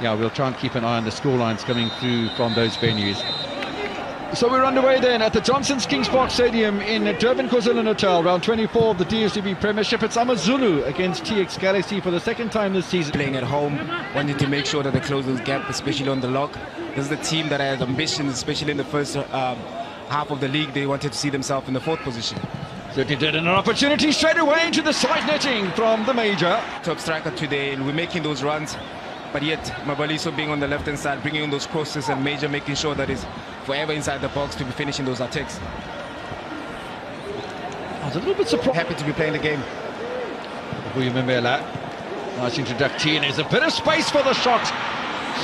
yeah, we'll try and keep an eye on the scorelines coming through from those venues. So we're underway then at the Johnson's Kings Park Stadium in Durban, KwaZulu-Natal, round 24 of the DSTV Premiership. It's Amazulu against TX Galaxy for the second time this season. Playing at home, wanting to make sure that they close those gaps, especially on the lock. This is the team that has ambitions, especially in the first half of the league. They wanted to see themselves in the 4th position. Certainly did, and an opportunity straight away into the side netting from the Major. Top striker today, and we're making those runs. But yet, Mabaliso being on the left-hand side, bringing in those crosses, and Major making sure that he's forever inside the box to be finishing those attacks. I was a little bit surprised. Happy to be playing the game. Memela, nice introduction. There's a bit of space for the shot.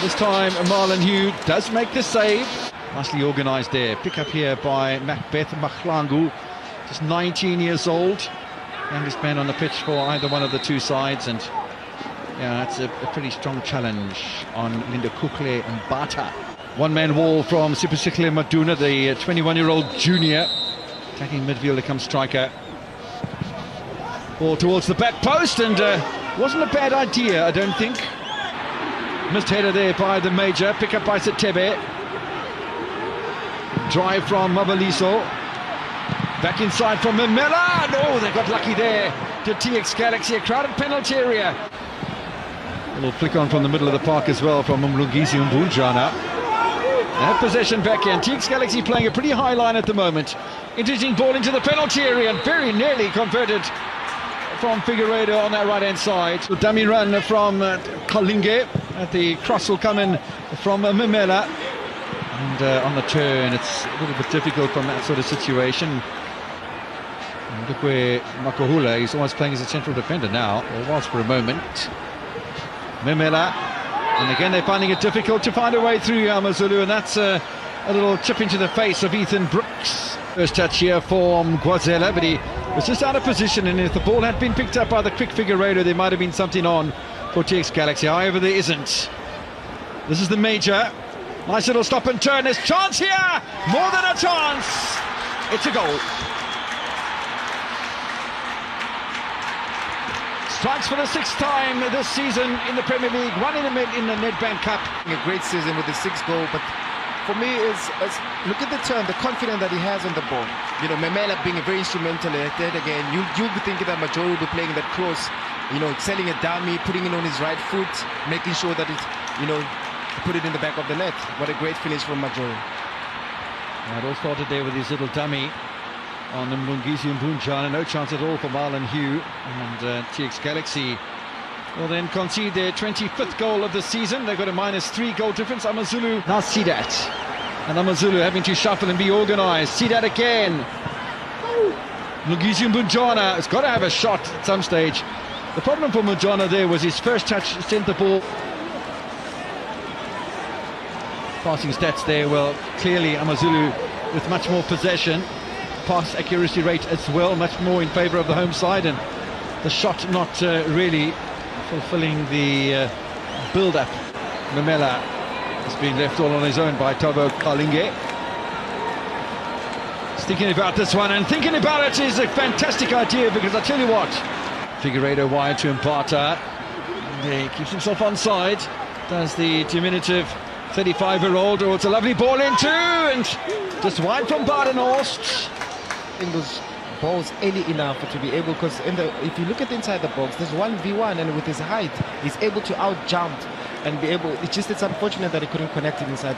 This time, Marlon Hugh does make the save. Nicely organised there. Pick up here by Macbeth Mahlangu, just 19 years old. Youngest man on the pitch for either one of the two sides, and yeah, it's a pretty strong challenge on Linda Kukle and Bata. One-man wall from Sipisikile Maduna, the 21-year-old junior. Attacking midfielder comes striker. Ball towards the back post, and wasn't a bad idea, I don't think. Missed header there by the Major, pick up by Sitebe. Drive from Mabaliso. Back inside from Memela. No, they got lucky there to TX Galaxy, a crowded penalty area. A little flick on from the middle of the park as well from Mlungisi Mbunjana. They have possession back in. TX Galaxy playing a pretty high line at the moment. Interesting ball into the penalty area and very nearly converted from Figueiredo on that right-hand side. So dummy run from Kalinge. At the cross will come in from Memela. And on the turn, it's a little bit difficult from that sort of situation. And look where Makohula, he's almost playing as a central defender now, or was for a moment. Memela, and again they're finding it difficult to find a way through Amazulu, and that's a little chip into the face of Ethan Brooks. First touch here from Guazela, but he was just out of position, and if the ball had been picked up by the quick Figueiredo, there might have been something on for TX Galaxy. However, there isn't. This is the Major. Nice little stop and turn. There's chance here! More than a chance! It's a goal. Strikes for the 6th time this season in the Premier League. One in the Nedbank Cup. A great season with the 6th goal, but for me, look at the turn, the confidence that he has on the ball. You know, Memela being very instrumental at that again. You'll be thinking that Majoro will be playing that cross, you know, selling a dummy, putting it on his right foot, making sure that it, you know, put it in the back of the net. What a great finish from Majoro. It all started there with his little dummy on the Mlungisi Mbunjana. No chance at all for Marlon Hugh, and TX Galaxy will then concede their 25th goal of the season. They've got a -3 goal difference. Amazulu now Sidat, and Amazulu having to shuffle and be organised. Sidat again. Mlungisi Mbunjana has got to have a shot at some stage. The problem for Mbunjana there was his first touch sent the ball. Passing stats there, well, clearly Amazulu with much more possession. Pass accuracy rate as well, much more in favour of the home side, and the shot not really fulfilling the build-up. Memela has been left all on his own by Tobo Kalinge. He's thinking about this one, and thinking about it is a fantastic idea, because I tell you what, Figueiredo wide to Mpata. He keeps himself onside, does the diminutive 35-year-old. Oh, it's a lovely ball into, and just wide from Badenhorst. In those balls early enough to be able, because if you look at inside the box, there's 1v1, and with his height, he's able to out-jump and be able. It's unfortunate that he couldn't connect it inside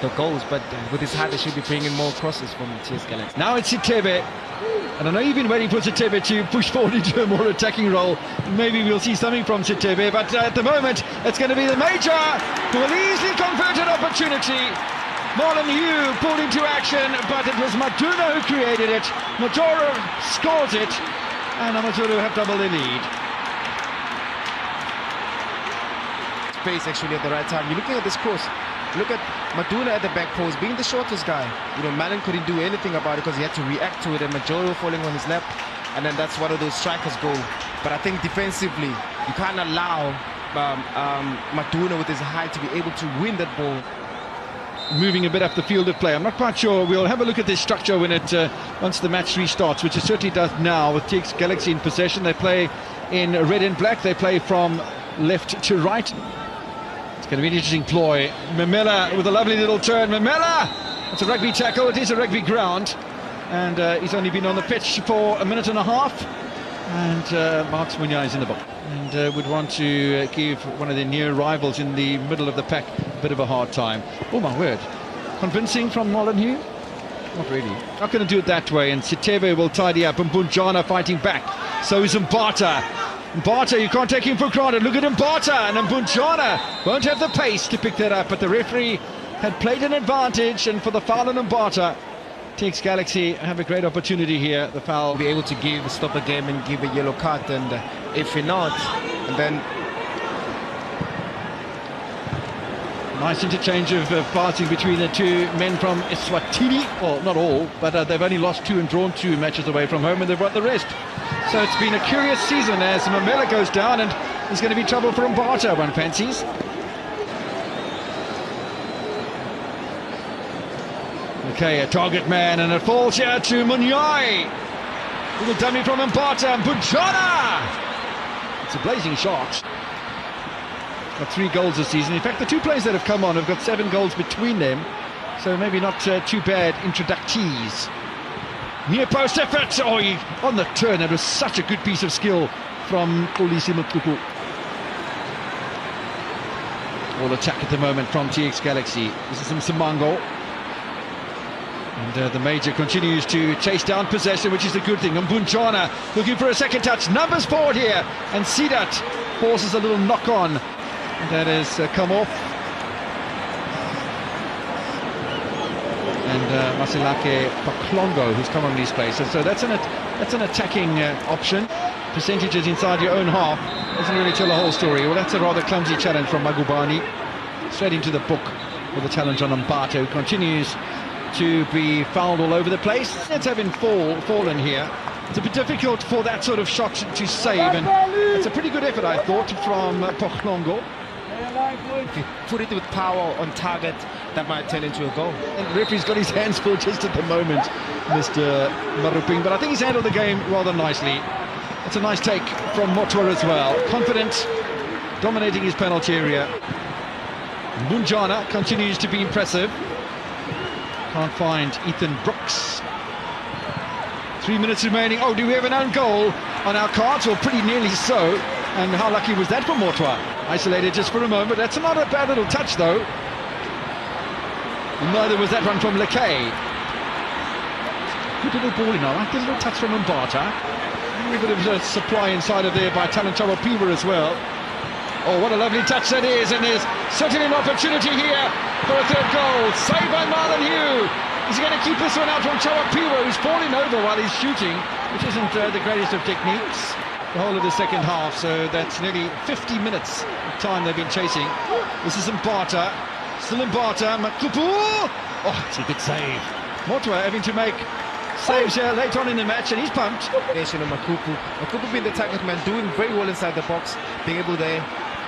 the goals, but with his height, they should be bringing more crosses from TX Galaxy. Now it's Sitebe, and I know you've been waiting for Sitebe to push forward into a more attacking role. Maybe we'll see something from Sitebe, but at the moment, it's going to be the Major who will easily convert an opportunity. Marlon Hugh pulled into action, but it was Maduna who created it. Majoro scores it, and Amazulu have doubled the lead. Space actually at the right time. You're looking at this course. Look at Maduna at the back post, being the shortest guy. You know, Malin couldn't do anything about it because he had to react to it, and Majoro falling on his lap, and then that's one of those strikers goal. But I think defensively, you can't allow Maduna with his height to be able to win that ball. Moving a bit up the field of play. I'm not quite sure. We'll have a look at this structure when once the match restarts, which it certainly does now with TX Galaxy in possession. They play in red and black. They play from left to right. going to be an interesting ploy. Memela with a lovely little turn. Memela! It's a rugby tackle. It is a rugby ground. And he's only been on the pitch for a minute and a half. And Mark Munya is in the box. And would want to give one of their near rivals in the middle of the pack a bit of a hard time. Oh my word. Convincing from Molyneux? Not really. Not going to do it that way. And Sitebe will tidy up. And Bunjana fighting back. So is Mbata. Mbata, you can't take him for granted. Look at Mbata. And Bunjana won't have the pace to pick that up. But the referee had played an advantage. And for the foul on Mbata, TX Galaxy have a great opportunity here. The foul. Be able to stop a game and give a yellow card. And if you're not, and then... Nice interchange of passing between the two men from Eswatini. Well, not all, but they've only lost 2 and drawn 2 matches away from home, and they've won the rest. So it's been a curious season as Memela goes down, and there's going to be trouble for Mbata, one fancies. Okay, a target man, and it falls here to Munyai. Little dummy from Mbata, and Bunjana! It's a blazing shot. Got 3 goals this season. In fact, the 2 players that have come on have got 7 goals between them, so maybe not too bad introductees. Near post effort. Oh, on the turn. That was such a good piece of skill from Polisi Matuku. All attack at the moment from TX Galaxy. This is Msamango. And the Major continues to chase down possession, which is a good thing. And Bunjana looking for a second touch. Numbers forward here. And Sidat forces a little knock on. That has come off. And Masilake Paklongo, who's come on these places. So that's an attacking option. Percentages inside your own half doesn't really tell the whole story. Well, that's a rather clumsy challenge from Magubani. Straight into the book with the challenge on Mbata, who continues to be fouled all over the place. Let's have him fallen here. It's a bit difficult for that sort of shot to save, and it's a pretty good effort, I thought, from Paklongo. If you put it with power on target, that might turn into a goal. And the referee's got his hands full just at the moment, Mr. Maruping, but I think he's handled the game rather nicely. It's a nice take from Motwa as well. Confident, dominating his penalty area. Bunjana continues to be impressive. Can't find Ethan Brooks. 3 minutes remaining. Oh, do we have an own goal on our cards? Well, pretty nearly so. And how lucky was that for Motwa? Isolated just for a moment. That's not a bad little touch, though. Neither was that one from Lekay. Good little ball, I like the little touch from Mbata. A little bit of supply inside of there by Talanchawa Piwa as well. Oh, what a lovely touch that is. And there's certainly an opportunity here for a 3rd goal. Saved by Marlon Hugh. Is he going to keep this one out from Chawa Piwa, who's falling over while he's shooting, which isn't the greatest of techniques. The whole of the second half, so that's nearly 50 minutes of time they've been chasing. This is Mbata, still Mbata, Makupu! Oh, it's a good save. Motwa having to make saves here late on in the match, and he's pumped. Makupu being the target man, doing very well inside the box, being able there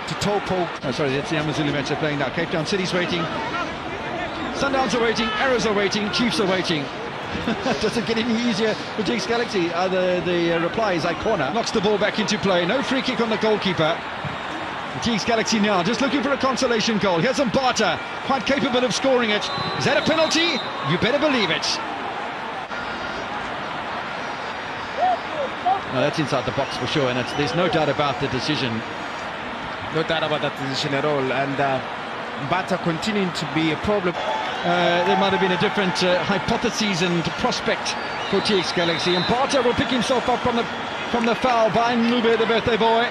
to toe poke. Oh, sorry, that's the Amazulu match they're playing now. Cape Town City's waiting, Sundowns are waiting, Arrows are waiting, Chiefs are waiting. Doesn't get any easier for TX Galaxy. The reply is Icona. Knocks the ball back into play. No free kick on the goalkeeper. The TX Galaxy now just looking for a consolation goal. Here's Mbata, quite capable of scoring it. Is that a penalty? You better believe it. No, that's inside the box for sure, and there's no doubt about the decision. No doubt about that decision at all. And Mbata continuing to be a problem. There might have been a different hypothesis and prospect for TX Galaxy. And Mbata will pick himself up from the foul by Nube, the birthday boy,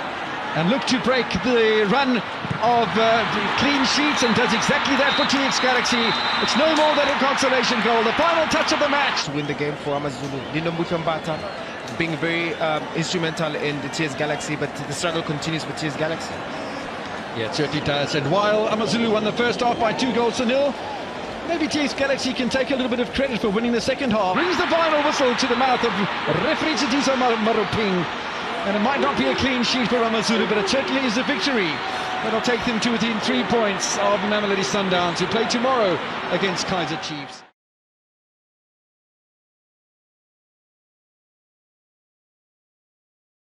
and look to break the run of clean sheets, and does exactly that for TX Galaxy. It's no more than a consolation goal. The final touch of the match. To win the game for Amazulu. Linombuka Mbata being very instrumental in the TX Galaxy, but the struggle continues for TX Galaxy. Yeah, it certainly does. And while Amazulu won the first half by 2-0, maybe TX Galaxy can take a little bit of credit for winning the second half. Brings the final whistle to the mouth of referee Titiso Maruping. And it might not be a clean sheet for Amazulu, but it certainly is a victory. That'll take them to within 3 points of Mamelodi Sundowns, who play tomorrow against Kaizer Chiefs.